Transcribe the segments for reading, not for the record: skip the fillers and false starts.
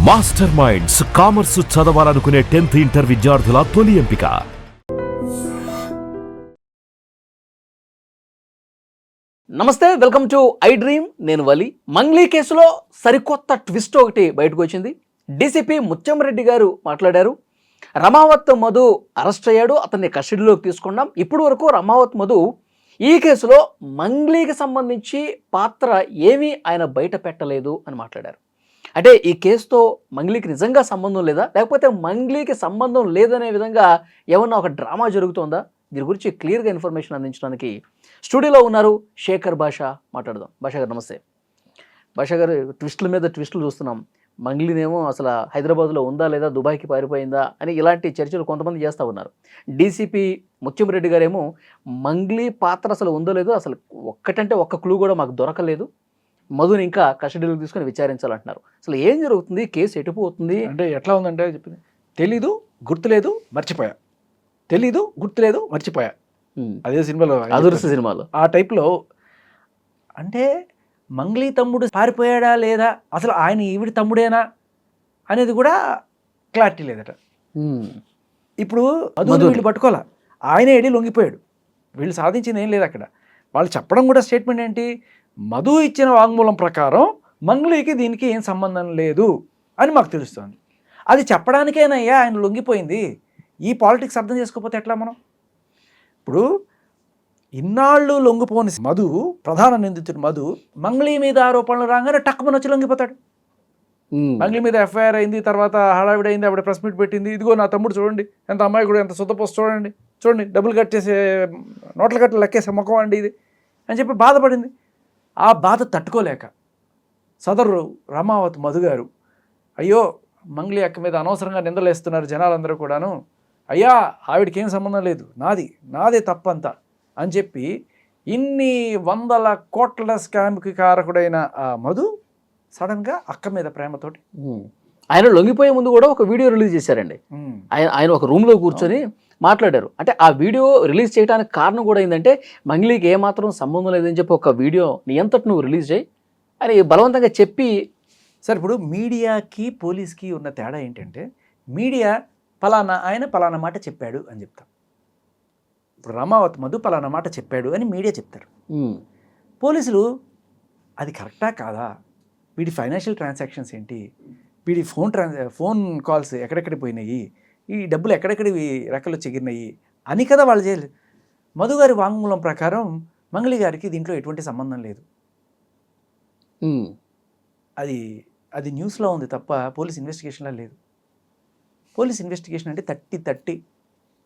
Master minds commerce చదవాలనుకునే 10th inter విద్యార్థుల తొలి ఎంపిక. నమస్తే, వెల్కమ్ టు ఐ డ్రీమ్. నేను వలి. మంగ్లీ కేసులో సరికొత్త ట్విస్ట్ ఒకటి బయటకు వచ్చింది. డీసీపీ ముత్యంరెడ్డి గారు మాట్లాడారు. రమావత్ మధు అరెస్ట్ అయ్యాడు, అతన్ని కస్టడీలోకి తీసుకున్నాం. ఇప్పటి వరకు రమావత్ మధు ఈ కేసులో మంగ్లీకి సంబంధించి పాత్ర ఏమీ ఆయన బయట పెట్టలేదు అని మాట్లాడారు. అంటే ఈ కేసుతో మంగ్లీకి నిజంగా సంబంధం లేదా, లేకపోతే మంగ్లీకి సంబంధం లేదనే విధంగా ఏమన్నా ఒక డ్రామా జరుగుతుందా? దీని గురించి క్లియర్గా ఇన్ఫర్మేషన్ అందించడానికి స్టూడియోలో ఉన్నారు శేఖర్ భాషా. మాట్లాడదాం. భాషా గారు నమస్తే. భాషా గారు, ట్విస్టుల మీద ట్విస్టులు చూస్తున్నాం. మంగ్లీనేమో అసలు హైదరాబాద్లో ఉందా లేదా, దుబాయ్కి పారిపోయిందా అని ఇలాంటి చర్చలు కొంతమంది చేస్తూ ఉన్నారు. డీసీపీ ముత్యంరెడ్డి గారేమో మంగ్లీ పాత్ర అసలు ఉందో లేదో, అసలు ఒక్కటంటే ఒక్క క్లూ కూడా మాకు దొరకలేదు, మధుని ఇంకా కస్టడీలోకి తీసుకొని విచారించాలంటున్నారు. అసలు ఏం జరుగుతుంది, కేసు ఎటుపోతుంది అంటే ఎట్లా ఉందంటే చెప్పింది, తెలీదు, గుర్తులేదు, మర్చిపోయా, తెలీదు, గుర్తులేదు, మర్చిపోయా. అదే సినిమాలో, అదృష్ట సినిమాలో ఆ టైప్లో. అంటే మంగ్లీ తమ్ముడు పారిపోయాడా లేదా, అసలు ఆయన ఈవిడి తమ్ముడేనా అనేది కూడా క్లారిటీ లేదట. ఇప్పుడు మధు వీళ్ళు పట్టుకోవాలా, ఆయనే వెళ్ళి లొంగిపోయాడు. వీళ్ళు సాధించింది ఏం లేదు అక్కడ. వాళ్ళు చెప్పడం కూడా స్టేట్మెంట్ ఏంటి, మధు ఇచ్చిన వాంగ్మూలం ప్రకారం మంగ్లీకి దీనికి ఏం సంబంధం లేదు అని మాకు తెలుస్తుంది. అది చెప్పడానికేనయ్యా ఆయన లొంగిపోయింది. ఈ పాలిటిక్స్ అర్థం చేసుకోకపోతే ఎట్లా మనం? ఇప్పుడు ఇన్నాళ్ళు లొంగిపోని మధు, ప్రధాన నిందితుడు మధు, మంగ్లీ మీద ఆరోపణలు రాగానే టక్కుమని వచ్చి లొంగిపోతాడు. మంగ్లీ మీద ఎఫ్ఐఆర్ అయింది, తర్వాత హడావిడి అయింది, ఆవిడ ప్రెస్ మీట్ పెట్టింది, ఇదిగో నా తమ్ముడు చూడండి ఎంత అమ్మాయి కూడా ఎంత శుద్ధపోసి చూడండి, చూడండి డబ్బులు కట్టేసే నోట్ల కట్టలు లెక్కేసే ముఖం అండి ఇది అని చెప్పి బాధపడింది. ఆ బాధ తట్టుకోలేక సదరు రమావత్ మధు గారు, అయ్యో మంగ్లీ అక్క మీద అనవసరంగా నిందలేస్తున్నారు జనాలందరూ కూడాను, అయ్యా ఆవిడకి ఏం సంబంధం లేదు, నాదే తప్పంతా అని చెప్పి ఇన్ని వందల కోట్ల స్కామ్కి కారకుడైన ఆ మధు సడన్గా అక్క మీద ప్రేమతోటి ఆయన లొంగిపోయే ముందు కూడా ఒక వీడియో రిలీజ్ చేశారండి. ఆయన ఒక రూమ్లో కూర్చొని మాట్లాడారు. అంటే ఆ వీడియో రిలీజ్ చేయడానికి కారణం కూడా ఏంటంటే, మంగ్లీకి ఏమాత్రం సంబంధం లేదని చెప్పి ఒక వీడియో నీ అంతటి నువ్వు రిలీజ్ చేయి అని బలవంతంగా చెప్పి. సార్, ఇప్పుడు మీడియాకి పోలీస్కి ఉన్న తేడా ఏంటంటే, మీడియా పలానా ఆయన పలానా మాట చెప్పాడు అని చెప్తాం. ఇప్పుడు రమావత్ మధు పలానా మాట చెప్పాడు అని మీడియా చెప్తారు. పోలీసులు అది కరెక్టా కాదా, వీడి ఫైనాన్షియల్ ట్రాన్సాక్షన్స్ ఏంటి, వీడి ఫోన్ కాల్స్ ఎక్కడెక్కడికి పోయినాయి, ఈ డబ్బులు ఎక్కడెక్కడి రెక్కలు చెగిరినాయి అని కదా వాళ్ళు చేయలేదు. మధు గారి వాంగ్మూలం ప్రకారం మంగ్లీ గారికి దీంట్లో ఎటువంటి సంబంధం లేదు. అది న్యూస్లో ఉంది తప్ప పోలీస్ ఇన్వెస్టిగేషన్లో లేదు. పోలీస్ ఇన్వెస్టిగేషన్ అంటే తట్టి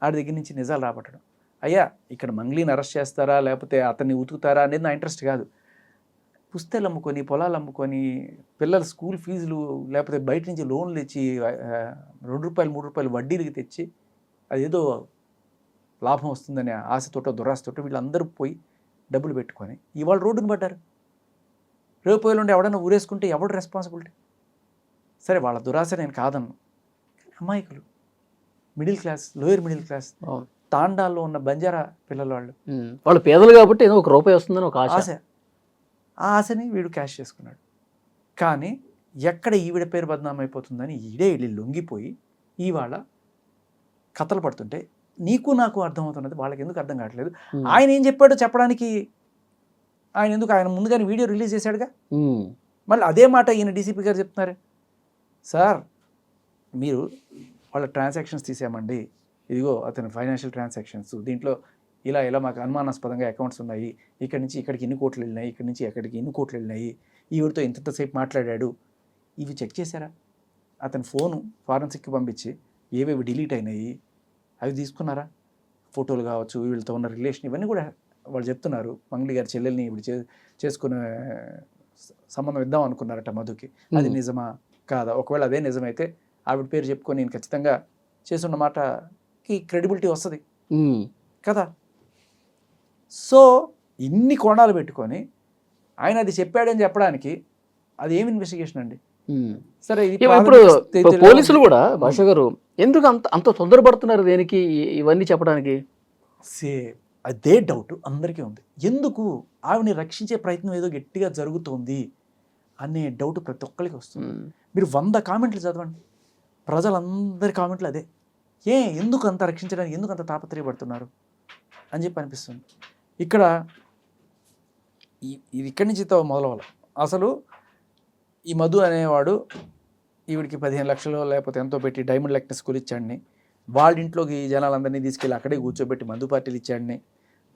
ఆడి దగ్గర నుంచి నిజాలు రాబట్టడం. అయ్యా ఇక్కడ మంగ్లీని అరెస్ట్ చేస్తారా లేకపోతే అతన్ని ఉతుకుతారా అనేది నా ఇంట్రెస్ట్ కాదు. పుస్తకాలు అమ్ముకొని, పొలాలు అమ్ముకొని, పిల్లల స్కూల్ ఫీజులు లేకపోతే బయట నుంచి లోన్లు తెచ్చి ₹2, ₹3 వడ్డీలకి తెచ్చి అదేదో లాభం వస్తుందనే ఆశతోటో దురాశతోటో వీళ్ళందరూ పోయి డబ్బులు పెట్టుకొని ఇవాళ రోడ్డును పడ్డారు. రేపు ఉండి ఎవడన్నా ఊరేసుకుంటే ఎవడు రెస్పాన్సిబిలిటీ? సరే, వాళ్ళ దురాశ నేను కాదన్ను. అమాయకులు, middle class, lower middle class, తాండాల్లో ఉన్న బంజారా పిల్లలు, వాళ్ళు పేదలు కాబట్టి ఏదో ₹1 వస్తుందని ఒక ఆశ. ఆ ఆశని వీడు క్యాష్ చేసుకున్నాడు. కానీ ఎక్కడ ఈవిడ పేరు బదనామైపోతుందని ఈడే వెళ్ళి లొంగిపోయి ఇవాళ కథలు పడుతుంటే నీకు నాకు అర్థమవుతున్నది, వాళ్ళకి ఎందుకు అర్థం కావట్లేదు? ఆయన ఏం చెప్పాడో చెప్పడానికి ఆయన ముందుగానే వీడియో రిలీజ్ చేశాడుగా. మళ్ళీ అదే మాట ఈయన డీసీపీ గారు చెప్తున్నారు, సార్ మీరు వాళ్ళ ట్రాన్సాక్షన్స్ తీసామండి, ఇదిగో అతని ఫైనాన్షియల్ ట్రాన్సాక్షన్స్, దీంట్లో ఇలా మాకు అనుమానాస్పదంగా అకౌంట్స్ ఉన్నాయి, ఇక్కడి నుంచి ఇక్కడికి ఇన్ని కోట్లు వెళ్ళినాయి, ఇక్కడి నుంచి ఎక్కడికి ఇన్ని కోట్లు వెళ్ళినాయి, ఈవిడితో ఇంతసేపు మాట్లాడాడు, ఇవి చెక్ చేశారా? అతని ఫోను ఫారెన్సిక్కి పంపించి ఏవేవి డిలీట్ అయినాయి అవి తీసుకున్నారా? ఫోటోలు కావచ్చు, వీళ్ళతో ఉన్న రిలేషన్, ఇవన్నీ కూడా వాళ్ళు చెప్తున్నారు. మంగ్లీ గారి చెల్లెల్ని ఇప్పుడు చేసుకునే సంబంధం ఇద్దాం అనుకున్నారట మధుకి. అది నిజమా కాదా? ఒకవేళ అదే నిజమైతే ఆవిడ పేరు చెప్పుకొని నేను ఖచ్చితంగా చేసున్న మాటకి క్రెడిబిలిటీ వస్తుంది కదా. సో ఇన్ని కోణాలు పెట్టుకొని ఆయన అది చెప్పాడని చెప్పడానికి అది ఏమి ఇన్వెస్టిగేషన్ అండి? సరే, ఇప్పుడు పోలీసులు కూడా భాష గారు ఎందుకు అంత తొందరపడుతున్నారు దేనికి ఇవన్నీ చెప్పడానికి? అదే డౌట్ అందరికీ ఉంది. ఎందుకు ఆవిడని రక్షించే ప్రయత్నం ఏదో గట్టిగా జరుగుతోంది అనే డౌట్ ప్రతి ఒక్కరికి వస్తుంది. మీరు 100 కామెంట్లు చదవండి, ప్రజలందరి కామెంట్లు అదే. ఎందుకు అంత రక్షించడానికి ఎందుకు అంత తాపత్రయపడుతున్నారు అని చెప్పి అనిపిస్తుంది. ఇక్కడ ఇది ఇక్కడి నుంచి మొదలవ్వాలి. అసలు ఈ మధు అనేవాడు ఈవిడికి 15 లక్షలు లేకపోతే ఎంతో పెట్టి డైమండ్ లెక్నెస్ స్కూల్ ఇచ్చాడిని, వాళ్ళ ఇంట్లోకి ఈ జనాలందరినీ తీసుకెళ్ళి అక్కడే కూర్చోబెట్టి మందు పార్టీలు ఇచ్చాడిని,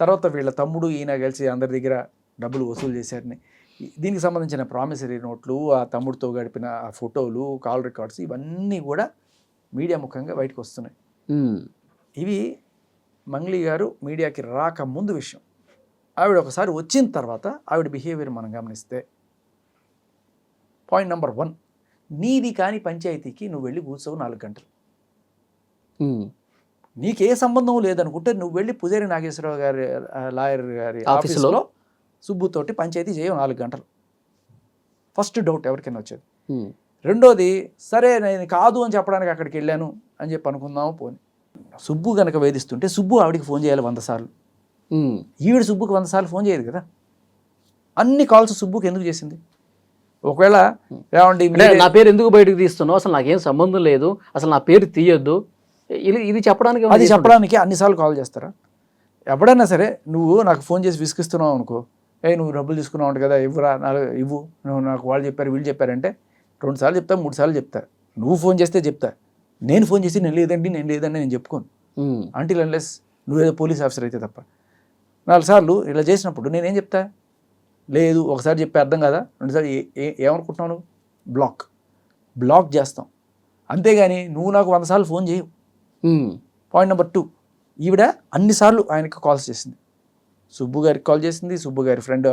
తర్వాత వీళ్ళ తమ్ముడు ఈయన కలిసి అందరి దగ్గర డబ్బులు వసూలు చేశారని, దీనికి సంబంధించిన ప్రామిసరీ నోట్లు, ఆ తమ్ముడితో గడిపిన ఆ ఫోటోలు, కాల్ రికార్డ్స్ ఇవన్నీ కూడా మీడియా ముఖంగా బయటకు వస్తున్నాయి. ఇవి మంగ్లీ గారు మీడియాకి రాకముందు విషయం. ఆవిడ ఒకసారి వచ్చిన తర్వాత ఆవిడ బిహేవియర్ మనం గమనిస్తే, పాయింట్ నెంబర్ 1, నీది కాని పంచాయతీకి నువ్వు వెళ్ళి కూర్చోవు 4 గంటలు. నీకే సంబంధం లేదనుకుంటే నువ్వు వెళ్ళి పుజారి నాగేశ్వరరావు గారి లాయర్ గారి ఆఫీసులో సుబ్బుతోటి పంచాయతీ చేయవు 4 గంటలు. ఫస్ట్ డౌట్ ఎవరికైనా వచ్చేది. రెండోది, సరే నేను కాదు అని చెప్పడానికి అక్కడికి వెళ్ళాను అని చెప్పి అనుకుందాము పోని. సుబ్బు కనుక వేధిస్తుంటే సుబ్బు ఆవిడికి ఫోన్ చేయాలి 100 సార్లు. ఈవిడ సుబ్బుకి 100 సార్లు ఫోన్ చేయదు కదా. అన్ని కాల్స్ సుబ్బుకి ఎందుకు చేసింది? ఒకవేళ ఏమండి నా పేరు ఎందుకు బయటకు తీస్తున్నావు, అసలు నాకేం సంబంధం లేదు, అసలు నా పేరు తీయొద్దు, ఇది చెప్పడానికి, అది చెప్పడానికి అన్నిసార్లు కాల్ చేస్తారా? ఎప్పుడైనా సరే నువ్వు నాకు ఫోన్ చేసి విసిగిస్తున్నావు అనుకో, నువ్వు డబ్బులు తీసుకున్నావు అంట కదా, ఇవ్వరా, ఇవ్వు, నువ్వు నాకు వాళ్ళు చెప్పారు వీళ్ళు చెప్పారంటే 2 సార్లు చెప్తా, 3 సార్లు చెప్తా. నువ్వు ఫోన్ చేస్తే చెప్తా, నేను ఫోన్ చేసి నేను లేదండి నేను చెప్పుకోను. అంటిల్ అన్లెస్ నువ్వేదో పోలీస్ ఆఫీసర్ అయితే తప్ప. 4 సార్లు ఇలా చేసినప్పుడు నేనేం చెప్తా? లేదు, ఒకసారి చెప్పి అర్థం కదా, 2 సార్లు ఏమనుకుంటున్నావు? బ్లాక్ చేస్తాం. అంతేగాని నువ్వు నాకు 100 సార్లు ఫోన్ చేయవు. పాయింట్ నెంబర్ 2, ఈవిడ అన్నిసార్లు ఆయనకి కాల్స్ చేసింది. సుబ్బు గారికి కాల్ చేసింది, సుబ్బు గారి ఫ్రెండ్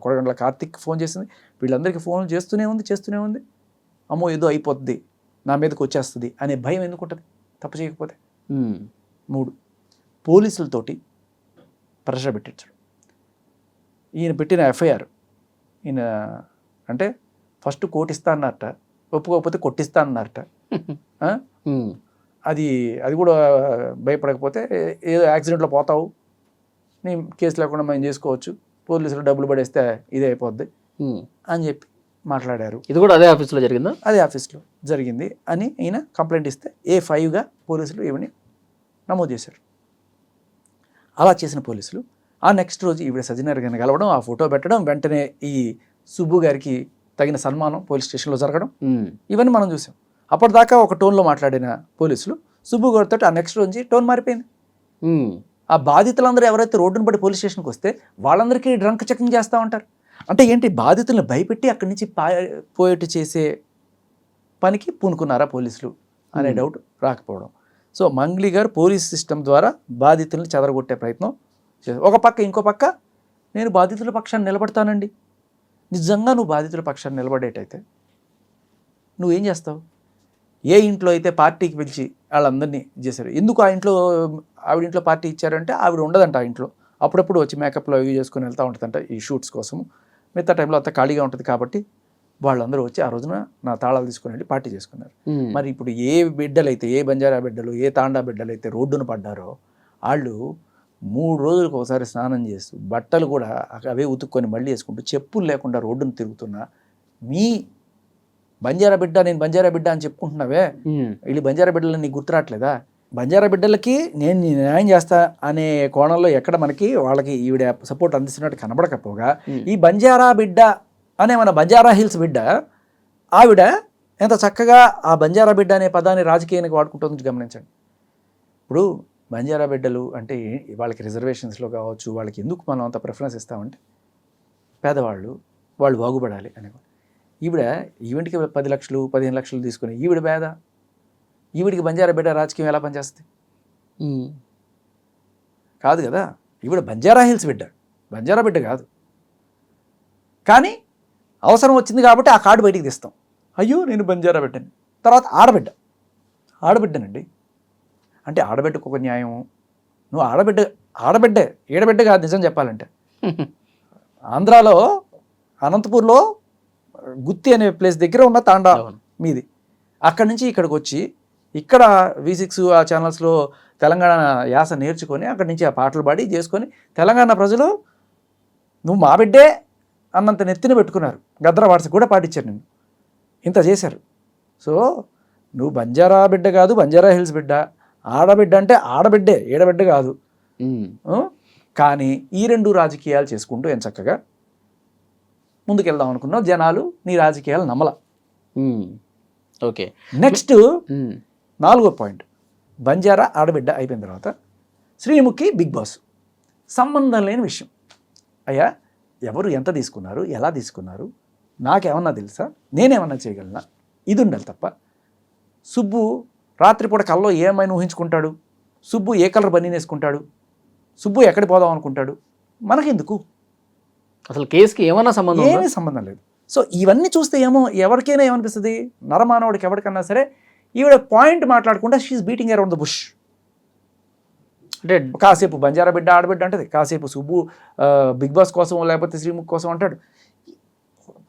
కొడగండ్ల కార్తిక్ ఫోన్ చేసింది, వీళ్ళందరికీ ఫోన్ చేస్తూనే ఉంది. అమ్మో ఏదో అయిపోతుంది, నా మీదకి వచ్చేస్తుంది అనే భయం ఎందుకు ఉంటుంది తప్పు చేయకపోతే? 3, పోలీసులతోటి ప్రెషర్ పెట్టించడం. ఈయన పెట్టిన ఎఫ్ఐఆర్, ఈయన అంటే ఫస్ట్ కోర్టు ఇస్తా అన్నారట, ఒప్పుకోకపోతే కొట్టిస్తా అన్నారట. అది కూడా భయపడకపోతే ఏదో యాక్సిడెంట్లో పోతావు, నీ కేసు లేకుండా మేము చేసుకోవచ్చు, పోలీసులు డబ్బులు పడేస్తే ఇదే అయిపోద్ది అని చెప్పి మాట్లాడారు. ఇది కూడా అదే ఆఫీస్లో జరిగిందా? అదే ఆఫీస్లో జరిగింది అని ఈయన కంప్లైంట్ ఇస్తే A5గా పోలీసులు ఈవిని నమోదు చేశారు. అలా చేసిన పోలీసులు ఆ నెక్స్ట్ రోజు ఈవిడ సజ్జనర్ గారిని కలవడం, ఆ ఫోటో పెట్టడం, వెంటనే ఈ సుబ్బు గారికి తగిన సన్మానం పోలీస్ స్టేషన్లో జరగడం, ఇవన్నీ మనం చూసాం. అప్పటిదాకా ఒక టోన్లో మాట్లాడిన పోలీసులు సుబ్బు గారితో ఆ నెక్స్ట్ రోజు టోన్ మారిపోయింది. ఆ బాధితులందరూ ఎవరైతే రోడ్డును పడి పోలీస్ స్టేషన్కి వస్తే వాళ్ళందరికీ డ్రంక్ చెకింగ్ చేస్తూ ఉంటారు. అంటే ఏంటి, బాధితులను భయపెట్టి అక్కడి నుంచి పోయేట్టు చేసే పనికి పూనుకున్నారా పోలీసులు అనే డౌట్ రాకపోవడం. సో మంగ్లీ గారు పోలీస్ సిస్టమ్ ద్వారా బాధితులను చెదరగొట్టే ప్రయత్నం చేశారు. ఒక పక్క, ఇంకో పక్క నేను బాధితుల పక్షాన్ని నిలబడతానండి. నిజంగా నువ్వు బాధితుల పక్షాన్ని నిలబడేటైతే నువ్వేం చేస్తావు? ఏ ఇంట్లో అయితే పార్టీకి పిలిచి వాళ్ళందరినీ చేశారు, ఎందుకు ఆ ఇంట్లో ఆవిడింట్లో పార్టీ ఇచ్చారంటే ఆవిడ ఉండదంట ఆ ఇంట్లో, అప్పుడప్పుడు వచ్చి మేకప్లో అవి చేసుకుని వెళ్తూ ఉంటుందంట ఈ షూట్స్ కోసము. మిగతా టైంలో అంతా ఖాళీగా ఉంటుంది కాబట్టి వాళ్ళందరూ వచ్చి ఆ రోజున నా తాళాలు తీసుకుని వెళ్ళి పార్టీ చేసుకున్నారు. మరి ఇప్పుడు ఏ బిడ్డలైతే, ఏ బంజారా బిడ్డలు, ఏ తాండా బిడ్డలు అయితే రోడ్డున పడ్డారో వాళ్ళు 3 రోజులకు ఒకసారి స్నానం చేస్తూ బట్టలు కూడా అవే ఉతుక్కొని మళ్ళీ వేసుకుంటూ చెప్పులు లేకుండా రోడ్డును తిరుగుతున్నా మీ బంజారా బిడ్డ, నేను బంజారా బిడ్డ అని చెప్పుకుంటున్నావే, వీళ్ళు బంజారా బిడ్డలని నీకు గుర్తురాట్లేదా? బంజారా బిడ్డలకి నేను న్యాయం చేస్తా అనే కోణంలో ఎక్కడ మనకి వాళ్ళకి ఈవిడ సపోర్ట్ అందిస్తున్నట్టు కనబడకపోగా, ఈ బంజారా బిడ్డ అనే మన బంజారా హిల్స్ బిడ్డ ఆవిడ ఎంత చక్కగా ఆ బంజారా బిడ్డ అనే పదాన్ని రాజకీయానికి వాడుకుంటుంది గమనించండి. ఇప్పుడు బంజారా బిడ్డలు అంటే వాళ్ళకి రిజర్వేషన్స్లో కావచ్చు, వాళ్ళకి ఎందుకు మనం అంత ప్రిఫరెన్స్ ఇస్తామంటే పేదవాళ్ళు, వాళ్ళు బాగుపడాలి అనేవాళ్ళు. ఈవిడికి 10 లక్షలు 15 లక్షలు తీసుకుని ఈవిడ పేద, ఈవిడికి బంజారా బిడ్డ రాజకీయం ఎలా పనిచేస్తుంది? కాదు కదా. ఈవిడ బంజారా హిల్స్ బిడ్డ, బంజారా బిడ్డ కాదు. కానీ అవసరం వచ్చింది కాబట్టి ఆ కార్డు బయటికి తీస్తాం, అయ్యో నేను బంజారా బిడ్డని. తర్వాత ఆడబిడ్డనండి అంటే ఆడబిడ్డకు ఒక న్యాయం. నువ్వు ఆడబిడ్డే, ఈడబిడ్డ కాదు నిజం చెప్పాలంటే. ఆంధ్రాలో అనంతపూర్లో గుత్తి అనే ప్లేస్ దగ్గర ఉన్న తాండా మీది, అక్కడి నుంచి ఇక్కడికి వచ్చి ఇక్కడ V6 ఆ ఛానల్స్లో తెలంగాణ యాస నేర్చుకొని అక్కడి నుంచి ఆ పాటలు పాడి చేసుకొని తెలంగాణ ప్రజలు నువ్వు మా బిడ్డే అన్నంత నెత్తిన పెట్టుకున్నారు. గద్ర వాట్స్ కూడా పాటించారు, నేను ఇంత చేశారు. సో నువ్వు బంజారా బిడ్డ కాదు, బంజారా హిల్స్ బిడ్డ, ఆడబిడ్డ అంటే ఆడబిడ్డే, ఏడబిడ్డ కాదు. కానీ ఈ రెండు రాజకీయాలు చేసుకుంటూ ఎంత చక్కగా ముందుకెళ్దాం అనుకున్నావు. జనాలు నీ రాజకీయాలు నమ్మల. ఓకే, నెక్స్ట్ 4వ పాయింట్, బంజారా ఆడబిడ్డ అయిపోయిన తర్వాత శ్రీముఖి బిగ్ బాస్. సంబంధం లేని విషయం. అయ్యా ఎవరు ఎంత తీసుకున్నారు, ఎలా తీసుకున్నారు, నాకేమన్నా తెలుసా, నేనేమన్నా చేయగలనా, ఇది ఉండాలి తప్ప. సుబ్బు రాత్రిపూట కల్లో ఏమైనా ఊహించుకుంటాడు, సుబ్బు ఏ కలర్ బనీన్ వేసుకుంటాడు, సుబ్బు ఎక్కడికి పోదాం అనుకుంటాడు, మనకెందుకు? అసలు కేసుకి ఏమన్నా సంబంధం? ఏమీ సంబంధం లేదు. సో ఇవన్నీ చూస్తే ఏమో ఎవరికైనా ఏమనిపిస్తుంది, నరమానవుడికి ఎవరికన్నా సరే, ఈవిడ పాయింట్ మాట్లాడకుండా she is beating around the bush. అంటే కాసేపు బంజారా బిడ్డ ఆడబిడ్డ అంటది, కాసేపు సుబ్బు బిగ్ బాస్ కోసం లేకపోతే శ్రీముఖ్ కోసం అంటాడు.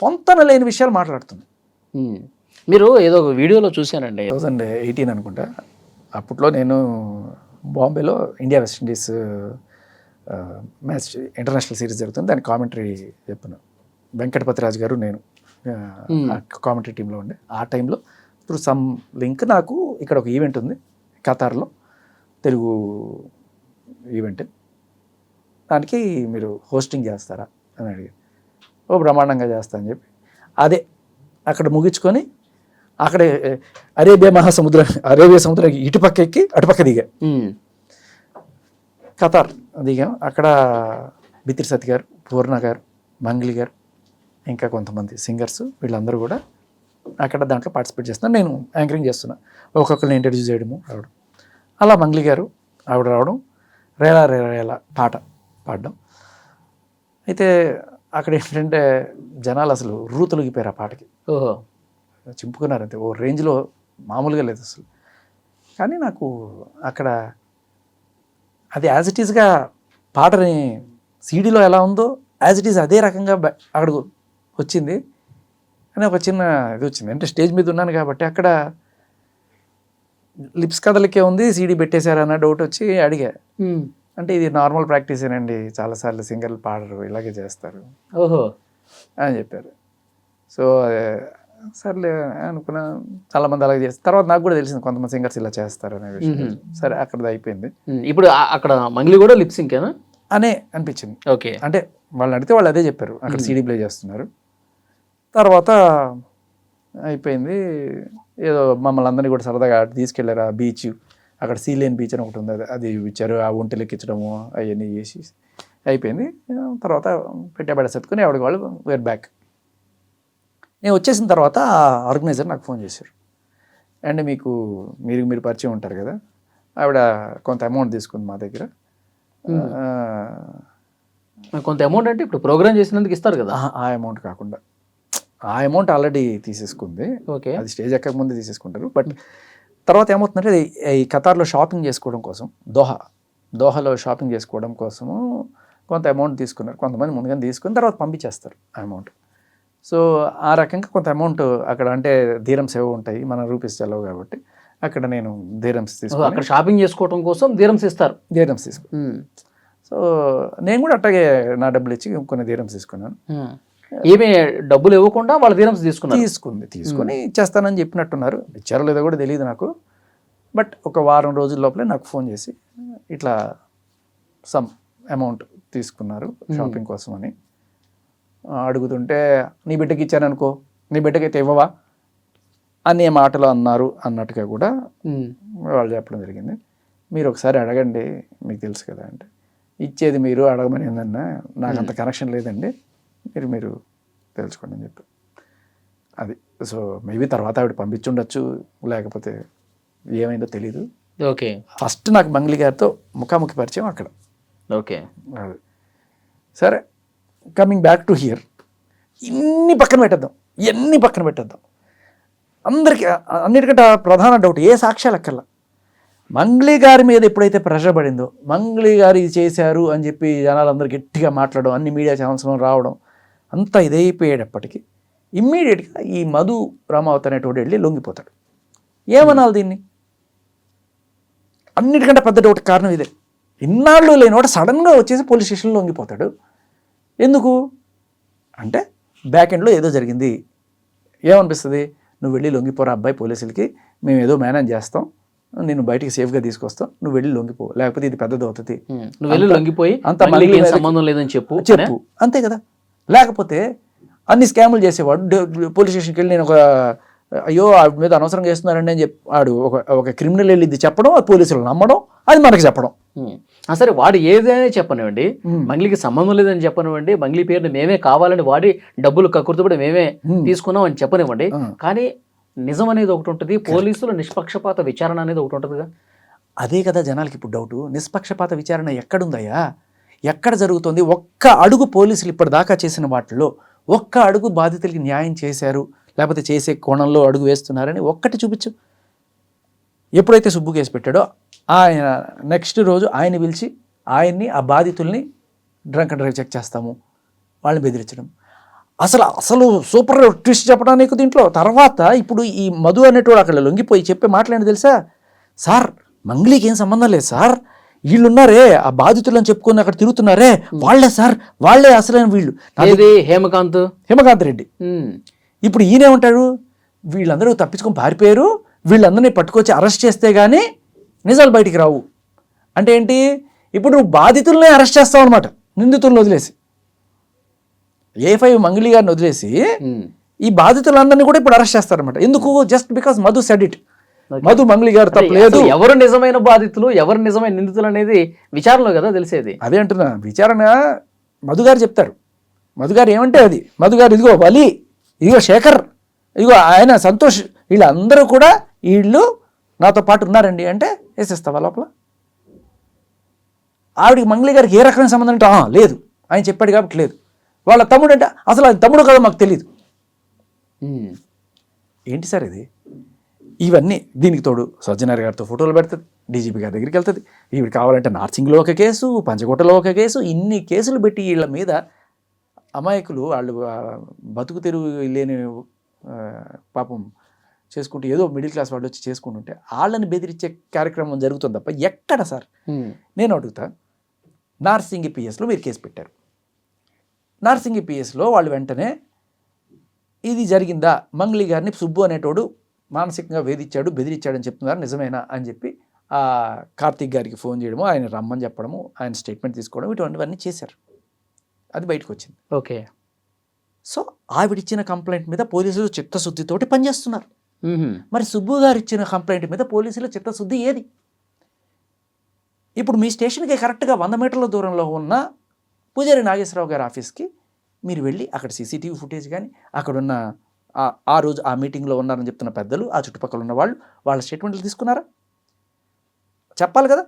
పొంతన లేని విషయాలు మాట్లాడుతుంది. మీరు ఏదో ఒక వీడియోలో చూశానండి, 2018 అనుకుంటా. అప్పట్లో నేను బాంబేలో India West Indies match international series జరుగుతుంది, దాని కామెంటరీ చెప్పాను. వెంకటపతిరాజు గారు నేను కామెంటరీ టీంలో ఉండే. ఆ టైంలో త్రూ సమ్ లింక్ నాకు ఇక్కడ ఒక ఈవెంట్ ఉంది ఖతార్లో, తెలుగు ఈవెంట్, దానికి మీరు హోస్టింగ్ చేస్తారా అని అడిగారు. ఓ బ్రహ్మాండంగా చేస్తా అని చెప్పి అదే అక్కడ ముగించుకొని అక్కడే అరేబియా సముద్రం ఇటుపక్క ఎక్కి అటుపక్క దిగా ఖతార్ దిగాం. అక్కడ బిత్రి సత్ గారు, పూర్ణ గారు, మంగ్లీ గారు, ఇంకా కొంతమంది సింగర్స్, వీళ్ళందరూ కూడా అక్కడ దాంట్లో పార్టిసిపేట్ చేస్తున్నారు. నేను యాంకరింగ్ చేస్తున్నా, ఒక్కొక్కరిని ఇంట్రడ్యూస్ చేయడము రావడం. అలా మంగ్లీ గారు ఆవిడ రావడం, రేలా రేలా పాట పాడడం. అయితే అక్కడ ఏంటంటే జనాలు అసలు తొలగిపోయారు ఆ పాటకి. ఓహో, చింపుకున్నారు అంతే, ఓ రేంజ్లో మామూలుగా లేదు అసలు. కానీ నాకు అక్కడ అది యాజ్ ఇట్ ఈస్గా పాటని సీడీలో ఎలా ఉందో యాజ్ ఇట్ ఈస్ అదే రకంగా అక్కడ వచ్చింది అని ఒక చిన్న ఇది వచ్చింది. అంటే స్టేజ్ మీద ఉన్నాను కాబట్టి అక్కడ లిప్స్ కదలికే ఉంది, సీడీ పెట్టేశారన్న డౌట్ వచ్చి అడిగా. అంటే ఇది నార్మల్ ప్రాక్టీసేనండి, చాలాసార్లు సింగర్లు పాడరు, ఇలాగే చేస్తారు ఓహో అని చెప్పారు. సో సర్లే అనుకున్నా, చాలామంది అలాగే చేస్తారు. తర్వాత నాకు కూడా తెలిసింది కొంతమంది సింగర్స్ ఇలా చేస్తారు అనే విషయం. సరే అక్కడది అయిపోయింది. ఇప్పుడు అక్కడ మంగ్లీ కూడా లిప్ సింకేనా అనే అనిపించింది. ఓకే, అంటే వాళ్ళని అడిగితే వాళ్ళు అదే చెప్పారు, అక్కడ సీడీ ప్లే చేస్తున్నారు. తర్వాత అయిపోయింది. ఏదో మమ్మల్ని అందరినీ కూడా సరదాగా తీసుకెళ్లారు. ఆ బీచ్, అక్కడ సీలేన్ బీచ్ అని ఒకటి ఉంది, అది ఇచ్చారు. ఆ ఒంటెలు ఎక్కించడము అవన్నీ చేసి అయిపోయింది. తర్వాత పెట్టబడ సత్తుకుని ఆవిడకి వాళ్ళు వేర్ బ్యాక్. నేను వచ్చేసిన తర్వాత ఆర్గనైజర్ నాకు ఫోన్ చేశారు. అండ్ మీరు పరిచయం ఉంటారు కదా, ఆవిడ కొంత అమౌంట్ తీసుకుంది మా దగ్గర. కొంత అమౌంట్ అంటే ఇప్పుడు ప్రోగ్రామ్ చేసినందుకు ఇస్తారు కదా, ఆ అమౌంట్ కాకుండా ఆ అమౌంట్ ఆల్రెడీ తీసేసుకుంది. ఓకే, అది స్టేజ్ ఎక్కక ముందే తీసేసుకుంటారు. బట్ తర్వాత ఏమవుతుందంటే ఈ ఖతార్లో షాపింగ్ చేసుకోవడం కోసం, దోహాలో షాపింగ్ చేసుకోవడం కోసము కొంత అమౌంట్ తీసుకున్నారు. కొంతమంది ముందుగానే తీసుకుని తర్వాత పంపించేస్తారు ఆ అమౌంట్. సో ఆ రకంగా కొంత అమౌంట్ అక్కడ, అంటే ధీరమ్స్ ఏవో ఉంటాయి, మన రూపీస్ చల్లవు కాబట్టి అక్కడ నేను ధీరమ్స్ తీసుకుని, అక్కడ షాపింగ్ చేసుకోవడం కోసం ధీరమ్స్ ఇస్తారు. ధీరమ్స్ తీసుకుని, సో నేను కూడా అట్లాగే నా డబ్బులు ఇచ్చి కొన్ని ధీరమ్స్ తీసుకున్నాను. ఏమీ డబ్బులు ఇవ్వకుండా వాళ్ళ ధీరమ్స్ తీసుకుని ఇచ్చేస్తానని చెప్పినట్టున్నారు. ఇచ్చారో లేదో కూడా తెలియదు నాకు. బట్ ఒక వారం రోజుల లోపలే నాకు ఫోన్ చేసి ఇట్లా సమ్ అమౌంట్ తీసుకున్నారు షాపింగ్ కోసం అని అడుగుతుంటే, నీ బిడ్డకి ఇచ్చాననుకో, నీ బిడ్డకైతే ఇవ్వవా అనే మాటలు అన్నారు అన్నట్టుగా కూడా వాళ్ళు చెప్పడం జరిగింది. మీరు ఒకసారి అడగండి, మీకు తెలుసు కదా అంటే, ఇచ్చేది మీరు, అడగమని ఏందన్నా, నాకు అంత కనెక్షన్ లేదండి, మీరు తెలుసుకోండి అని చెప్పి అది. సో మేబీ తర్వాత ఆవిడ పంపించుండొచ్చు, లేకపోతే ఏమైందో తెలీదు. ఓకే, ఫస్ట్ నాకు మంగ్లీ గారితో ముఖాముఖి పరిచయం అక్కడ. ఓకే, అది సరే. కమింగ్ బ్యాక్ టు హియర్, ఇన్ని పక్కన పెట్టేద్దాం. అందరికీ అన్నిటికంటే ప్రధాన డౌట్, ఏ సాక్ష్యాలు అక్కర్లా, మంగ్లీ గారి మీద ఎప్పుడైతే ప్రెషర్ పడిందో, మంగ్లీ గారు ఇది చేశారు అని చెప్పి జనాలందరూ గట్టిగా మాట్లాడడం, అన్ని మీడియా ఛానల్స్లో రావడం, అంతా ఇదైపోయేటప్పటికీ ఇమ్మీడియట్గా ఈ మధు రామావత్ అనేటువంటి వెళ్ళి లొంగిపోతాడు. ఏమనాలి దీన్ని? అన్నిటికంటే పెద్ద డౌట్ కారణం ఇదే. ఇన్నాళ్ళు లేనివాడు సడన్గా వచ్చేసి పోలీస్ స్టేషన్లో లొంగిపోతాడు. ఎందుకు అంటే బ్యాక్ ఎండ్లో ఏదో జరిగింది. ఏమనిపిస్తుంది? నువ్వు వెళ్ళి లొంగిపోరా అబ్బాయి పోలీసులకి, మేము ఏదో మేనేజ్ చేస్తాం, నేను బయటికి సేఫ్గా తీసుకొస్తాం, నువ్వు వెళ్ళి లొంగిపో, లేకపోతే ఇది పెద్దది అవుతుంది, నువ్వు వెళ్ళి లొంగిపోయి అంత మంగ్లీకి ఏం సంబంధం లేదని చెప్పు. అంతే కదా. లేకపోతే అన్ని స్కాములు చేసేవాడు పోలీస్ స్టేషన్కి వెళ్ళి నేను అయ్యో ఆవిడ మీద అనవసరంగా చేస్తున్నారండి అని చెప్పి వాడు ఒక క్రిమినల్ వెళ్ళి ఇది చెప్పడం, పోలీసులు నమ్మడం, అది మనకి చెప్పడం. సరే వాడు ఏదైనా చెప్పనివ్వండి, మంగ్లీకి సంబంధం లేదని చెప్పనివ్వండి, మంగ్లీ పేరుని మేమే కావాలని వాడి డబ్బులు కక్కుర్తిపడి మేమే తీసుకున్నాం అని చెప్పనివ్వండి, కానీ నిజం అనేది ఒకటి ఉంటుంది, పోలీసుల నిష్పక్షపాత విచారణ అనేది ఒకటి ఉంటుందిగా. అదే కదా జనాలకి ఇప్పుడు డౌటు. నిష్పక్షపాత విచారణ ఎక్కడుందయ్యా? ఎక్కడ జరుగుతుంది? ఒక్క అడుగు పోలీసులు ఇప్పటిదాకా చేసిన వాటిల్లో ఒక్క అడుగు బాధితులకి న్యాయం చేశారు, లేకపోతే చేసే కోణంలో అడుగు వేస్తున్నారని ఒక్కటి చూపించు. ఎప్పుడైతే సుబ్బు కేసు పెట్టాడో ఆయన నెక్స్ట్ రోజు ఆయన పిలిచి ఆయన్ని ఆ బాధితుల్ని డ్రంక్ అండ్ డ్రైవ్ చెక్ చేస్తాము, వాళ్ళని బెదిరించడం. అసలు సూపర్ ట్విస్ట్ చెప్పడానికి దీంట్లో. తర్వాత ఇప్పుడు ఈ మధు అనేటోడు అక్కడ లొంగిపోయి చెప్పే మాట్లాడి తెలుసా? సార్ మంగ్లీకి ఏం సంబంధం లేదు సార్, వీళ్ళున్నారే ఆ బాధితులని చెప్పుకొని అక్కడ తిరుగుతున్నారే వాళ్ళే సార్, వాళ్ళే అసలైన వీళ్ళు. హేమకాంత్ రెడ్డి. ఇప్పుడు ఈయనేమంటాడు? వీళ్ళందరూ తప్పించుకొని పారిపోయారు, వీళ్ళందరినీ పట్టుకొచ్చి అరెస్ట్ చేస్తే కానీ నిజాలు బయటికి రావు. అంటే ఏంటి? ఇప్పుడు నువ్వు బాధితులనే అరెస్ట్ చేస్తావు అనమాట, నిందితులను వదిలేసి. A5 మంగ్లీ గారిని వదిలేసి ఈ బాధితులందరినీ కూడా ఇప్పుడు అరెస్ట్ చేస్తారనమాట. ఎందుకు? Just because Madhu said it. Madhu Mangli గారు తప్పలేదు. ఎవరు నిజమైన బాధితులు, ఎవరు నిజమైన నిందితులు అనేది విచారణలో కదా తెలిసేది. అదే అంటున్నా, విచారణ మధు గారు చెప్తారు. మధు గారు ఏమంటే అది. మధు గారు ఇదిగో వలి, ఇదిగో శేఖర్, ఇదిగో ఆయన సంతోష్, వీళ్ళందరూ కూడా వీళ్ళు నాతో పాటు ఉన్నారండి అంటే వేసేస్తావా లోపల? ఆవిడికి మంగ్లీ గారికి ఏ రకమైన సంబంధం అంటే లేదు, ఆయన చెప్పాడు కాబట్టి లేదు. వాళ్ళ తమ్ముడు అంటే అసలు ఆయన తమ్ముడు కదా మాకు తెలియదు. ఏంటి సార్ ఇది? ఇవన్నీ దీనికి తోడు సజ్జనార్ గారితో ఫోటోలు పెడుతుంది, డీజీపీ గారి దగ్గరికి వెళ్తుంది, ఈవిడ కావాలంటే నార్సింగ్లో ఒక కేసు, పంచకోటలో ఒక కేసు, ఇన్ని కేసులు పెట్టి వీళ్ళ మీద అమాయకులు వాళ్ళు బతుకు తెరువు లేని పాపం చేసుకుంటూ ఏదో మిడిల్ క్లాస్ వాళ్ళు వచ్చి చేసుకుంటుంటే వాళ్ళని బెదిరించే కార్యక్రమం జరుగుతుంది తప్ప ఎక్కడ సార్? నేను అడుగుతా, నార్సింగి పిఎస్లో మీరు కేసు పెట్టారు, నార్సింగి పిఎస్లో వాళ్ళు వెంటనే ఇది జరిగిందా, మంగ్లీ గారిని సుబ్బు అనేటోడు మానసికంగా వేధించాడు, బెదిరించాడని చెప్తున్నారు, నిజమేనా అని చెప్పి ఆ కార్తీక్ గారికి ఫోన్ చేయడము, ఆయన రమ్మని చెప్పడము, ఆయన స్టేట్మెంట్ తీసుకోవడం, ఇటువంటివన్నీ చేశారు. అది బయటకు వచ్చింది. ఓకే. సో ఆవిడిచ్చిన కంప్లైంట్ మీద పోలీసులు చిత్తశుద్ధితోటి పనిచేస్తున్నారు. మరి సుబ్బు గారు ఇచ్చిన కంప్లైంట్ మీద పోలీసుల చిత్తశుద్ధి ఏది? ఇప్పుడు మీ స్టేషన్కి కరెక్ట్గా 100 మీటర్ల దూరంలో ఉన్న పూజారి నాగేశ్వరరావు గారి ఆఫీస్కి మీరు వెళ్ళి అక్కడ సీసీటీవీ ఫుటేజ్ కానీ అక్కడున్న ఆ రోజు ఆ మీటింగ్లో ఉన్నారని చెప్తున్న పెద్దలు, ఆ చుట్టుపక్కల ఉన్న వాళ్ళు, వాళ్ళ స్టేట్మెంట్లు తీసుకున్నారా? చెప్పాలి కదా.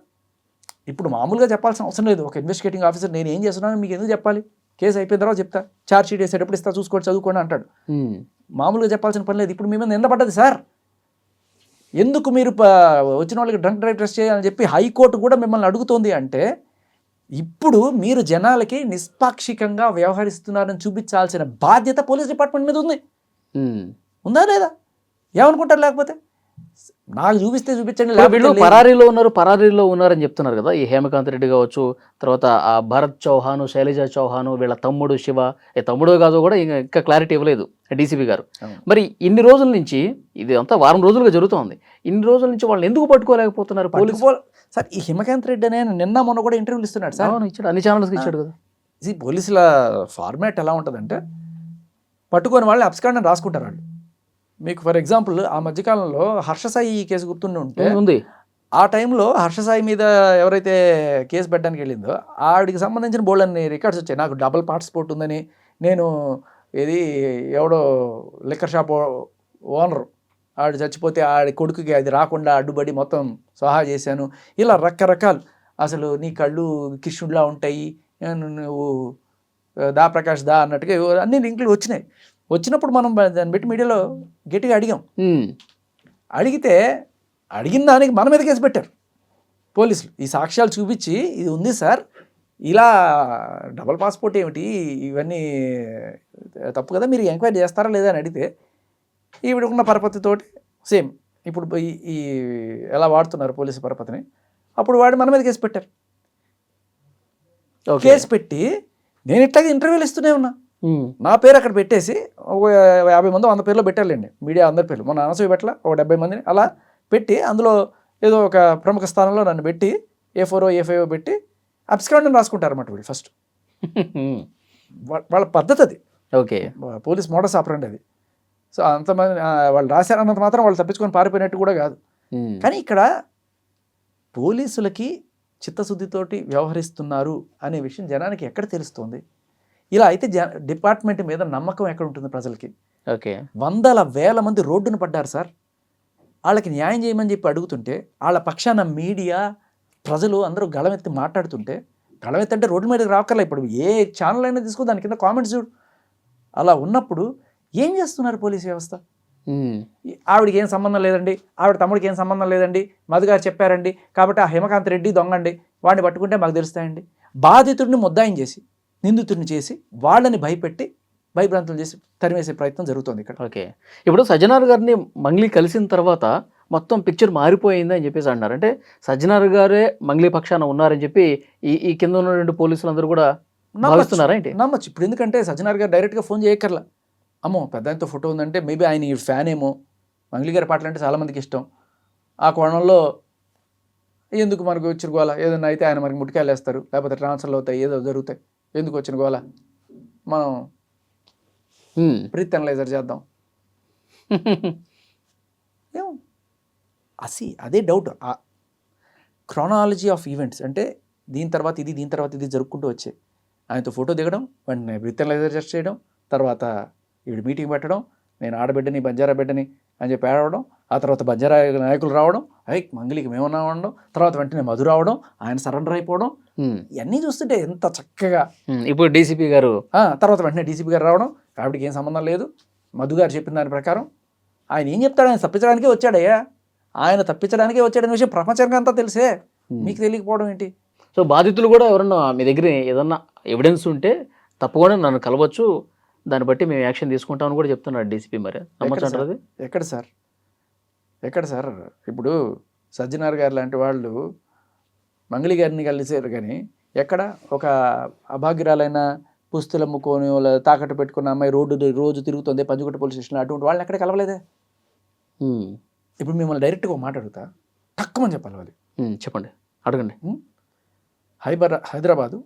ఇప్పుడు మామూలుగా చెప్పాల్సిన అవసరం లేదు. ఒక ఇన్వెస్టిగేటింగ్ ఆఫీసర్ నేను ఏం చేస్తున్నాను మీకు ఎందుకు చెప్పాలి? కేసు అయిపోయిన తర్వాత చెప్తా, ఛార్జ్ షీట్ వేసేటప్పుడు ఇస్తా, చూసుకోండి, చదువుకోండి అంటాడు. మామూలుగా చెప్పాల్సిన పని లేదు. ఇప్పుడు మీ మీద నింద పడ్డది సార్, ఎందుకు మీరు వచ్చిన వాళ్ళకి డ్రంక్ డ్రైవ్ టెస్ట్ చేయాలని చెప్పి హైకోర్టు కూడా మిమ్మల్ని అడుగుతోంది అంటే ఇప్పుడు మీరు జనాలకి నిష్పాక్షికంగా వ్యవహరిస్తున్నారని చూపించాల్సిన బాధ్యత పోలీస్ డిపార్ట్మెంట్ మీద ఉంది. ఉందా లేదా? ఏమనుకుంటారు? లేకపోతే నాకు చూపిస్తే చూపించండి. వీళ్ళు పరారీలో ఉన్నారని చెప్తున్నారు కదా, ఈ హేమకాంత్ రెడ్డి కావచ్చు, తర్వాత ఆ భరత్ చౌహాను, శైలజ చౌహాను, వీళ్ళ తమ్ముడు శివ, తమ్ముడు కాదు కూడా ఇంకా క్లారిటీ ఇవ్వలేదు డీసీపీ గారు. మరి ఇన్ని రోజుల నుంచి, ఇది అంతా వారం రోజులుగా జరుగుతోంది, ఇన్ని రోజుల నుంచి వాళ్ళని ఎందుకు పట్టుకోలేకపోతున్నారు పోలీసు? సార్ ఈ హేమకాంత్ రెడ్డి అనే నిన్న మొన్న కూడా ఇంటర్వ్యూలు ఇస్తున్నాడు సార్. ఇచ్చాడు, అన్ని ఛానల్స్కి ఇచ్చాడు కదా. ఇది పోలీసుల ఫార్మాట్ ఎలా ఉంటుందంటే పట్టుకొని వాళ్ళని అబ్స్కాండ్ రాసుకుంటారు వాళ్ళు. మీకు ఫర్ ఎగ్జాంపుల్ ఆ మధ్యకాలంలో హర్షసాయి కేసు గుర్తుండి ఉంటే ఉంది, ఆ టైంలో హర్షసాయి మీద ఎవరైతే కేసు పెట్టడానికి వెళ్ళిందో ఆవిడికి సంబంధించిన బోల్డ్ అన్ని రికార్డ్స్ వచ్చాయి. నాకు డబుల్ పార్టిసిపేట్ ఉందని, నేను ఇది ఎవడో లిక్కర్ షాప్ ఓనర్ ఆడు చచ్చిపోతే ఆడి కొడుకుకి అది రాకుండా అడ్డుపడి మొత్తం సహా చేశాను, ఇలా రకరకాలు. అసలు నీ కళ్ళు కృష్ణుడిలా ఉంటాయి, నువ్వు దా ప్రకాష్ దా అన్నట్టుగా అన్ని లింకులు వచ్చినాయి. వచ్చినప్పుడు మనం దాన్ని బట్టి మీడియాలో గట్టిగా అడిగాం. అడిగితే అడిగిన దానికి మన మీద కేసు పెట్టారు పోలీసులు. ఈ సాక్ష్యాలు చూపించి ఇది ఉంది సార్, ఇలా డబల్ పాస్పోర్ట్ ఏమిటి, ఇవన్నీ తప్పు కదా, మీరు ఎంక్వైరీ చేస్తారా లేదా అని అడిగితే ఈవిడకున్న పరపతితోటి సేమ్ ఇప్పుడు ఈ ఎలా వాడుతున్నారు పోలీసు పరపతిని, అప్పుడు వాడి మన మీద కేసు పెట్టారు. కేసు పెట్టి నేను ఇట్లాగే ఇంటర్వ్యూలు ఇస్తూనే ఉన్నా, నా పేరు అక్కడ పెట్టేసి ఒక 50 మంది 100 పేర్లో పెట్టాలండి, మీడియా అందరి పేర్లు. మొన్న అనసూయ పెట్టల ఒక 70 మందిని అలా పెట్టి అందులో ఏదో ఒక ప్రముఖ స్థానంలో నన్ను పెట్టి A4 A5 పెట్టి అబ్స్కాండ్ అని రాసుకుంటారు అన్నమాట వీళ్ళు ఫస్ట్. వాళ్ళ పద్ధతి అది, ఓకే, పోలీస్ మోడస్ ఆపరండి అది. సో అంతమంది వాళ్ళు రాశారన్నంత మాత్రం వాళ్ళు తప్పించుకొని పారిపోయినట్టు కూడా కాదు. కానీ ఇక్కడ పోలీసులకి చిత్తశుద్ధితోటి వ్యవహరిస్తున్నారు అనే విషయం జనానికి ఎక్కడ తెలుస్తుంది? ఇలా అయితే డిపార్ట్మెంట్ మీద నమ్మకం ఎక్కడ ఉంటుంది ప్రజలకి? ఓకే, వందల వేల మంది రోడ్డున పడ్డారు సార్. వాళ్ళకి న్యాయం చేయమని చెప్పి అడుగుతుంటే వాళ్ళ పక్షాన మీడియా ప్రజలు అందరూ గళమెత్తి మాట్లాడుతుంటే, గళమెత్తి అంటే రోడ్డు మీదకి రాకర్లే, ఇప్పుడు ఏ ఛానల్ అయినా తీసుకో దాని కింద కామెంట్స్ చూడు. అలా ఉన్నప్పుడు ఏం చేస్తున్నారు పోలీస్ వ్యవస్థ? ఆవిడకి ఏం సంబంధం లేదండి, ఆవిడ తమ్ముడికి ఏం సంబంధం లేదండి, మధుగారు చెప్పారండి కాబట్టి ఆ హిమకాంత్ రెడ్డి దొంగండి, వాడిని పట్టుకుంటే మాకు తెలుస్తాయండి. బాధితుడిని ముద్దాయం చేసి నిందితుడిని చేసి వాళ్ళని భయపెట్టి భయభ్రాంతులు చేసి తరిమేసే ప్రయత్నం జరుగుతుంది ఇక్కడ. ఓకే, ఇప్పుడు సజ్జనార్ గారిని మంగ్లీ కలిసిన తర్వాత మొత్తం పిక్చర్ మారిపోయింది అని చెప్పేసి అన్నారు. అంటే సజ్జనార్ గారే మంగ్లీ పక్షాన ఉన్నారని చెప్పి ఈ కింద ఉన్న పోలీసులందరూ కూడా భావిస్తున్నారా ఏంటి? నమ్మచ్చు. ఇప్పుడు ఎందుకంటే సజ్జనార్ గారు డైరెక్ట్గా ఫోన్ చేయక్కర్లా, అమ్మో పెద్ద ఆయనతో ఫోటో ఉందంటే మేబీ ఆయన ఈ ఫ్యాన్ ఏమో, మంగ్లీ గారి పాటలు అంటే చాలామందికి ఇష్టం. ఆ కోణంలో ఎందుకు మనకు వచ్చిన గోల, ఏదైనా అయితే ఆయన మనకి ముట్టికాయలు వేస్తారు, లేకపోతే ట్రాన్స్ఫర్లు అవుతాయి, ఏదో జరుగుతాయి, ఎందుకు వచ్చిన గోల, మనం బ్రీత్ అనలైజర్ చేద్దాం. ఏమో అదే డౌట్. క్రానాలజీ ఆఫ్ ఈవెంట్స్ అంటే దీని తర్వాత ఇది, దీని తర్వాత ఇది జరుపుకుంటూ వచ్చాయి. ఆయనతో ఫోటో దిగడం, వెంటనే బ్రీత్ అనలైజర్ టెస్ట్ చేయడం, తర్వాత వీడు మీటింగ్ పెట్టడం, నేను ఆడబిడ్డని బంజారా బిడ్డని అని చెప్పి ఆడవడం, ఆ తర్వాత బంజారా నాయకులు రావడం, మంగళికి మేమన్నా ఉండడం, తర్వాత వెంటనే మధు రావడం, ఆయన సరెండర్ అయిపోవడం, ఇవన్నీ చూస్తుంటే ఎంత చక్కగా. ఇప్పుడు డీసీపీ గారు తర్వాత వెంటనే డీసీపీ గారు రావడం, ఆవిడకి ఏం సంబంధం లేదు, మధు గారు చెప్పిన దాని ప్రకారం ఆయన ఏం చెప్తాడు, ఆయన తప్పించడానికే వచ్చాడయ్యా, ఆయన తప్పించడానికే వచ్చాడనే విషయం ప్రపంచానికి అంతా తెలిసే, మీకు తెలియకపోవడం ఏంటి? సో బాధితులు కూడా ఎవరన్నా మీ దగ్గర ఏదన్నా ఎవిడెన్స్ ఉంటే తప్పకుండా నన్ను కలవచ్చు, దాన్ని బట్టి మేము యాక్షన్ తీసుకుంటామని కూడా చెప్తున్నాడు డీసీపీ. మరి నమ్మచ్చంటారు? ఎక్కడ సార్ ఇప్పుడు సజ్జనార్ గారు లాంటి వాళ్ళు మంగళి గారిని కలిసారు, కానీ ఎక్కడ ఒక అభాగ్యురాలైన పుస్తులు అమ్ముకొని తాకట్టు పెట్టుకున్న అమ్మాయి రోజు తిరుగుతుంది పంచుగుట్ట పోలీస్ స్టేషన్లో, అటువంటి వాళ్ళని ఎక్కడ కలవలేదే. ఇప్పుడు మిమ్మల్ని డైరెక్ట్గా ఒక మాట అడుగుతా, తక్కువని చెప్పాలి వాళ్ళు. చెప్పండి, అడగండి. హైదరాబాదు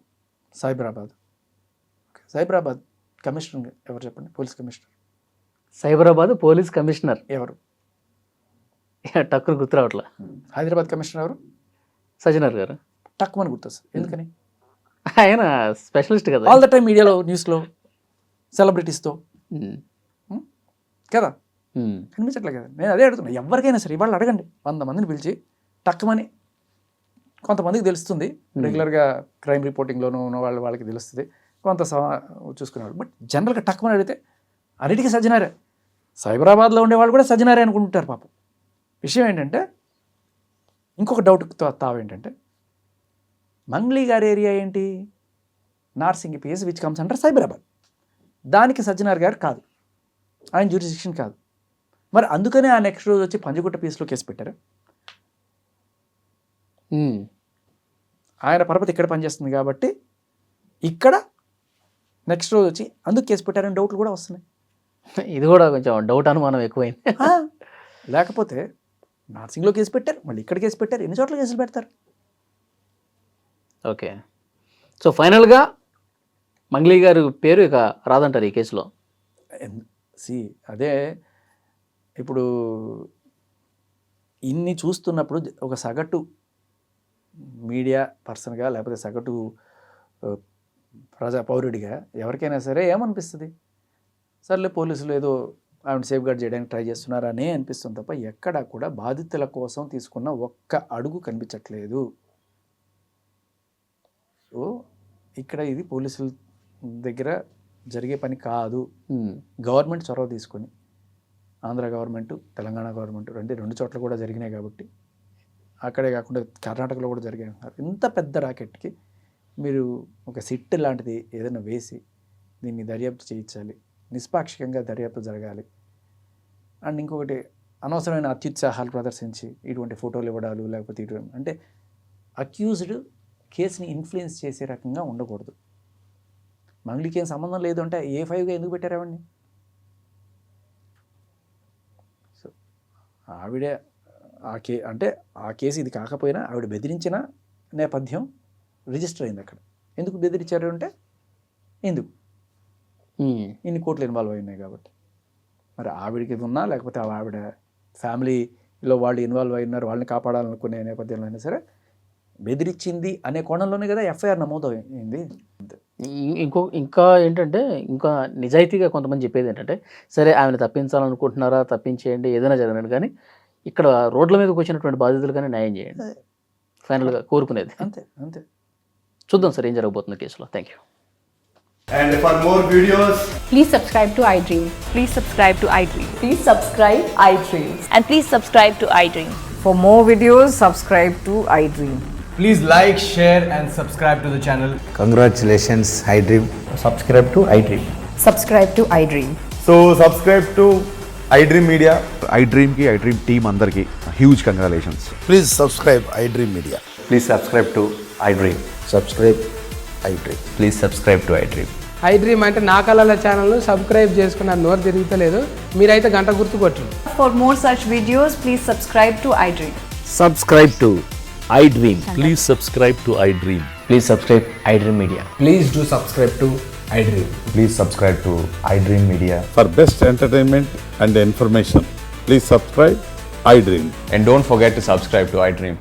సైబరాబాద్ కమిషనర్ ఎవరు చెప్పండి? Police commissioner. Cyberabad police commissioner ఎవరు? టక్కును గుర్తు రావట్లా. హైదరాబాద్ కమిషనర్ ఎవరు? సజ్జనార్ గారు. టక్కుమని గుర్తొస్తుంది. ఎందుకని? ఆయన స్పెషలిస్ట్ కదా, ఆల్ ద టైం మీడియాలో, న్యూస్లో, సెలబ్రిటీస్తో కదా కనిపించట్లే కదా. నేను అదే అడుగుతున్నా, ఎవరికైనా సరే ఇవాళ అడగండి, 100 మందిని పిలిచి టక్కుమని, కొంతమందికి తెలుస్తుంది రెగ్యులర్గా క్రైమ్ రిపోర్టింగ్లోనూ ఉన్న వాళ్ళకి తెలుస్తుంది, కొంత చూసుకునేవాళ్ళు. బట్ జనరల్గా టక్కుమని అడిగితే అన్నిటికీ సజ్జనారే, సైబరాబాద్లో ఉండేవాళ్ళు కూడా సజ్జనారే అనుకుంటుంటారు పాపం. విషయం ఏంటంటే, ఇంకొక డౌట్ తావేంటంటే, మంగ్లీ గారి ఏరియా ఏంటి? Narsingi PS which comes under Cyberabad. దానికి సజ్జనార్ గారు కాదు, ఆయన జ్యూరిస్డిక్షన్ కాదు. మరి అందుకనే ఆ నెక్స్ట్ రోజు వచ్చి పంజగుట్ట పిఎస్లో కేసు పెట్టారు. ఆయన పరపతి ఇక్కడ పనిచేస్తుంది కాబట్టి ఇక్కడ నెక్స్ట్ రోజు వచ్చి అందుకు కేసు పెట్టారని డౌట్లు కూడా వస్తున్నాయి. ఇది కూడా కొంచెం డౌట్, అనుమానం ఎక్కువైంది. లేకపోతే నార్సింగ్లో కేసు పెట్టారు, మళ్ళీ ఇక్కడ కేసు పెట్టారు, ఎన్ని చోట్ల కేసులు పెడతారు? ఓకే, సో ఫైనల్గా మంగ్లీ గారి పేరు ఇక రాదంటారు ఈ కేసులో. అదే ఇప్పుడు ఇన్ని చూస్తున్నప్పుడు ఒక సగటు మీడియా పర్సన్గా, లేకపోతే సగటు పౌరుడిగా ఎవరికైనా సరే ఏమనిపిస్తుంది? సర్లే పోలీసులు ఏదో ఆవిడ సేఫ్ గార్డ్ చేయడానికి ట్రై చేస్తున్నారనే అనిపిస్తుంది తప్ప ఎక్కడా కూడా బాధితుల కోసం తీసుకున్న ఒక్క అడుగు కనిపించట్లేదు. సో ఇక్కడ ఇది పోలీసుల దగ్గర జరిగే పని కాదు. గవర్నమెంట్ చొరవ తీసుకొని, ఆంధ్ర గవర్నమెంట్, తెలంగాణ గవర్నమెంట్ రెండు చోట్ల కూడా జరిగినాయి కాబట్టి, అక్కడే కాకుండా కర్ణాటకలో కూడా జరిగాయి అంటున్నారు. ఇంత పెద్ద రాకెట్కి మీరు ఒక సిట్ లాంటిది ఏదైనా వేసి దీన్ని దర్యాప్తు చేయించాలి, నిష్పాక్షికంగా దర్యాప్తు జరగాలి. అండ్ ఇంకొకటి, అనవసరమైన అత్యుత్సాహాలు ప్రదర్శించి ఇటువంటి ఫోటోలు ఇవ్వడాలు, లేకపోతే ఇటువంటి అంటే అక్యూజ్డ్ కేసుని ఇన్ఫ్లుయెన్స్ చేసే రకంగా ఉండకూడదు. మంగ్లీకి ఏం సంబంధం లేదు అంటే A5గా ఎందుకు పెట్టారు ఆవిడ్ని? సో ఆవిడే అంటే ఆ కేసు ఇది కాకపోయినా ఆవిడ బెదిరించిన నేపథ్యం రిజిస్టర్ అయింది అక్కడ. ఎందుకు బెదిరించారు అంటే ఎందుకు ఇన్ని కోట్లు ఇన్వాల్వ్ అయినాయి కాబట్టి. మరి ఆవిడకి ఇది ఉన్నా లేకపోతే ఆవిడ ఫ్యామిలీలో వాళ్ళు ఇన్వాల్వ్ అయినారు, వాళ్ళని కాపాడాలనుకునే నేపథ్యంలో అయినా సరే బెదిరించింది అనే కోణంలోనే కదా ఎఫ్ఐఆర్ నమోదైంది. ఇంకా ఏంటంటే ఇంకా నిజాయితీగా కొంతమంది చెప్పేది ఏంటంటే సరే ఆమెను తప్పించాలనుకుంటున్నారా, తప్పించేయండి, ఏదైనా జరగండి, కానీ ఇక్కడ రోడ్ల మీదకి వచ్చినటువంటి బాధితులు కానీ న్యాయం చేయండి ఫైనల్గా కోరుకునేది. అంతే అంతే. చూద్దాం సార్ ఏం జరగబోతుంది కేసులో. Thank you. And for more videos, Please subscribe to iDream. Please subscribe to iDream. Please subscribe iDream. And please subscribe to iDream. For more videos, subscribe to iDream. please like, share and subscribe to the channel. Congratulations, iDream. Subscribe to iDream. Subscribe to iDream. So subscribe to iDream Media. iDreamకి iDream team అందరికీ huge congratulations. Please subscribe iDream Media. Please subscribe to iDream. Subscribe iDream. Please subscribe to iDream. iDream అంటే నా కళల ఛానల్ను subscribe చేసుకున్న నోరు తిరుగుతలేదు, మీరైతే గంట గుర్తు కొట్టండి. For more such videos, please subscribe to iDream. Subscribe to iDream. Please subscribe to iDream. Please subscribe iDream Media. Please do subscribe to iDream. Please subscribe to iDream Media. For best entertainment and information, please subscribe iDream. And don't forget to subscribe to iDream.